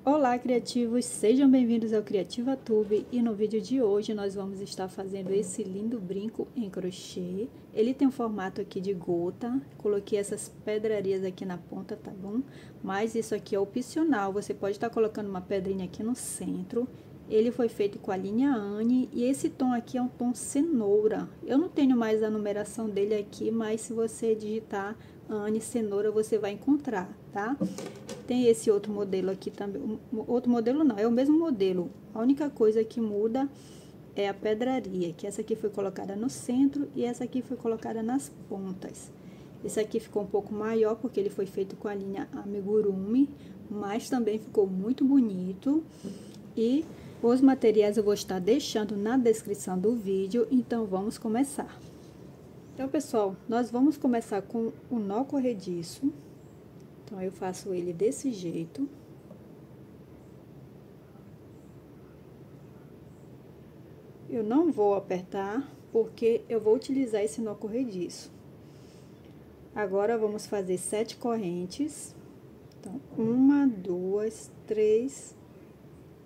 Olá, criativos! Sejam bem-vindos ao CriativaTube e no vídeo de hoje nós vamos estar fazendo esse lindo brinco em crochê. Ele tem um formato aqui de gota, coloquei essas pedrarias aqui na ponta, tá bom? Mas isso aqui é opcional, você pode estar colocando uma pedrinha aqui no centro. Ele foi feito com a linha Anne e esse tom aqui é um tom cenoura. Eu não tenho mais a numeração dele aqui, mas se você digitar Anne cenoura você vai encontrar, tá? Tem esse outro modelo aqui também, outro modelo não, é o mesmo modelo. A única coisa que muda é a pedraria, que essa aqui foi colocada no centro e essa aqui foi colocada nas pontas. Esse aqui ficou um pouco maior porque ele foi feito com a linha Amigurumi, mas também ficou muito bonito. E os materiais eu vou estar deixando na descrição do vídeo, então vamos começar. Então, pessoal, nós vamos começar com o nó corrediço. Então, eu faço ele desse jeito. Eu não vou apertar, porque eu vou utilizar esse nó corrediço. Agora, vamos fazer 7 correntes. Então, 1, 2, 3,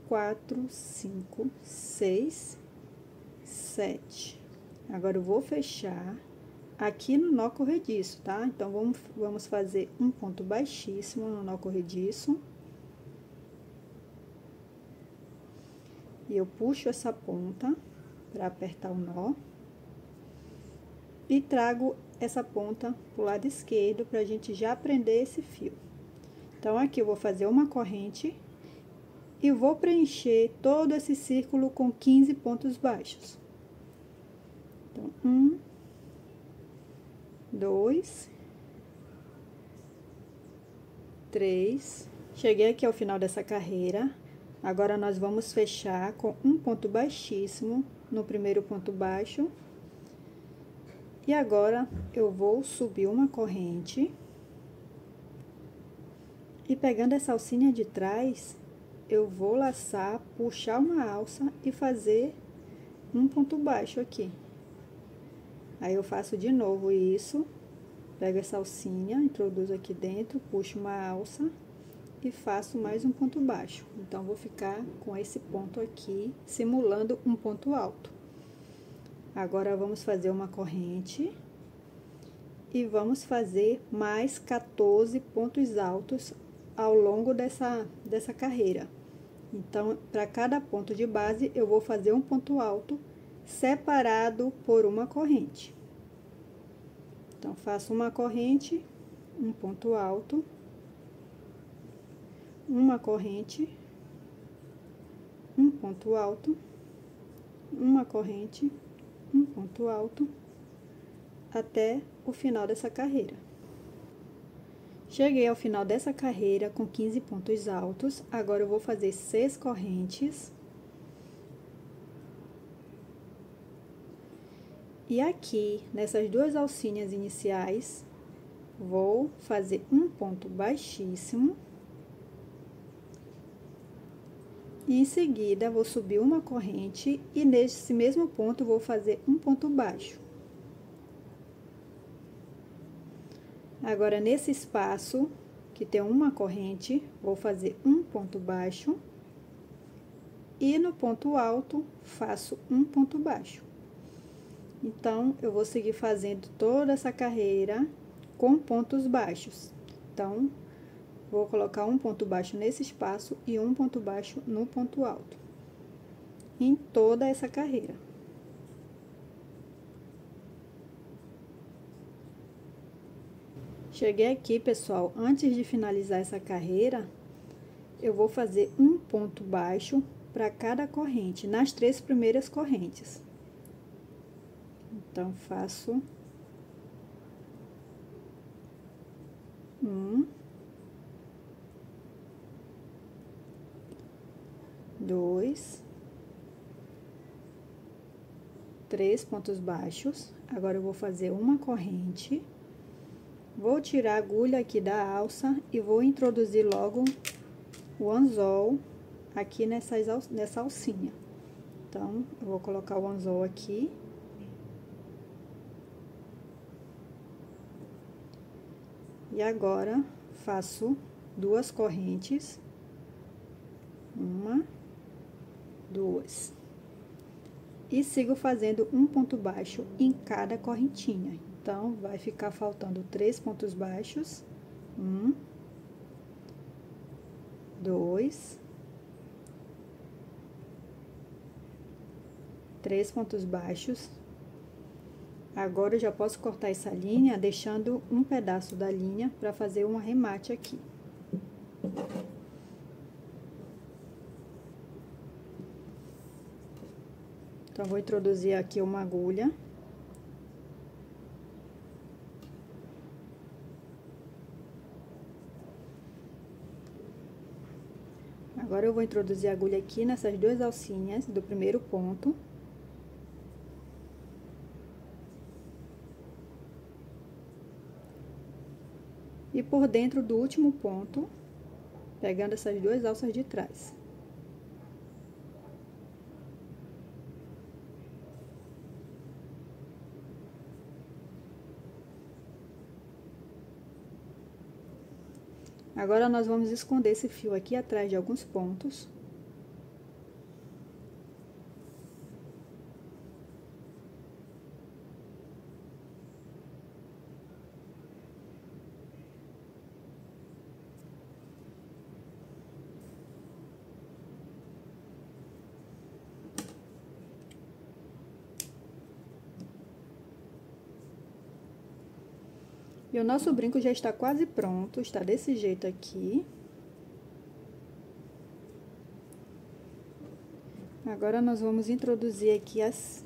4, 5, 6, 7. Agora, eu vou fechar aqui no nó corrediço, tá? Então, vamos fazer um ponto baixíssimo no nó corrediço. E eu puxo essa ponta para apertar o nó. E trago essa ponta pro lado esquerdo pra gente já prender esse fio. Então, aqui eu vou fazer uma corrente e vou preencher todo esse círculo com 15 pontos baixos. Então, 1, 2, 3, cheguei aqui ao final dessa carreira. Agora, nós vamos fechar com um ponto baixíssimo no primeiro ponto baixo. E agora, eu vou subir uma corrente. E pegando essa alcinha de trás, eu vou laçar, puxar uma alça e fazer um ponto baixo aqui. Aí, eu faço de novo isso, pego essa alcinha, introduzo aqui dentro, puxo uma alça e faço mais um ponto baixo. Então, vou ficar com esse ponto aqui, simulando um ponto alto. Agora, vamos fazer uma corrente e vamos fazer mais 14 pontos altos ao longo dessa carreira. Então, para cada ponto de base, eu vou fazer um ponto alto separado por uma corrente. Então, faço uma corrente, um ponto alto, uma corrente, um ponto alto, uma corrente, um ponto alto, até o final dessa carreira. Cheguei ao final dessa carreira com 15 pontos altos, agora eu vou fazer 6 correntes. E aqui, nessas duas alcinhas iniciais, vou fazer um ponto baixíssimo. E em seguida, vou subir uma corrente e nesse mesmo ponto vou fazer um ponto baixo. Agora, nesse espaço que tem uma corrente, vou fazer um ponto baixo. E no ponto alto, faço um ponto baixo. Então, eu vou seguir fazendo toda essa carreira com pontos baixos. Então, vou colocar um ponto baixo nesse espaço e um ponto baixo no ponto alto. Em toda essa carreira. Cheguei aqui, pessoal, antes de finalizar essa carreira, eu vou fazer um ponto baixo para cada corrente, nas 3 primeiras correntes. Então, faço 1, 2, 3 pontos baixos. Agora, eu vou fazer uma corrente, vou tirar a agulha aqui da alça e vou introduzir logo o anzol aqui nessa alcinha. Então, eu vou colocar o anzol aqui. E agora, faço 2 correntes 2. E sigo fazendo um ponto baixo em cada correntinha. Então, vai ficar faltando 3 pontos baixos. 1, 2, 3 pontos baixos. Agora, eu já posso cortar essa linha, deixando um pedaço da linha para fazer um arremate aqui. Então, vou introduzir aqui uma agulha. Agora, eu vou introduzir a agulha aqui nessas duas alcinhas do primeiro ponto. E por dentro do último ponto, pegando essas duas alças de trás. Agora, nós vamos esconder esse fio aqui atrás de alguns pontos. E o nosso brinco já está quase pronto, está desse jeito aqui. Agora, nós vamos introduzir aqui as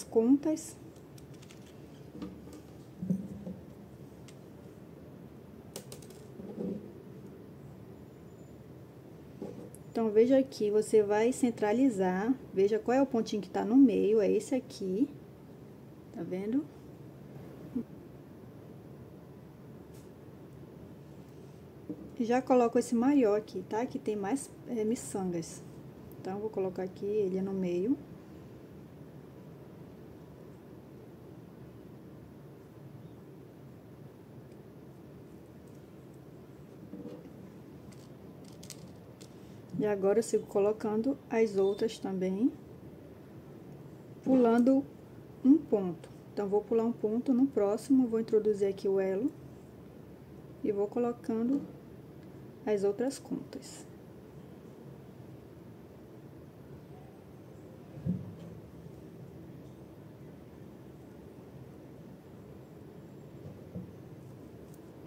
contas. Então, veja aqui, você vai centralizar, veja qual é o pontinho que tá no meio, é esse aqui, tá vendo? Já coloco esse maior aqui, tá? Que tem mais miçangas. Então, vou colocar aqui ele no meio. E agora, eu sigo colocando as outras também, pulando um ponto. Então, vou pular um ponto, no próximo, vou introduzir aqui o elo e vou colocando as outras contas.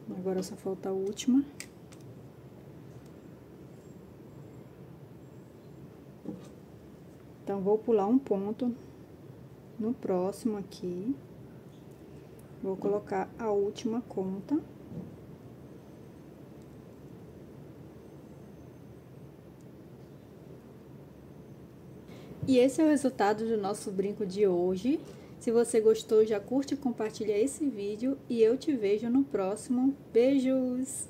Agora, só falta a última. Então, vou pular um ponto no próximo aqui. Vou colocar a última conta. E esse é o resultado do nosso brinco de hoje. Se você gostou, já curte e compartilha esse vídeo. E eu te vejo no próximo. Beijos!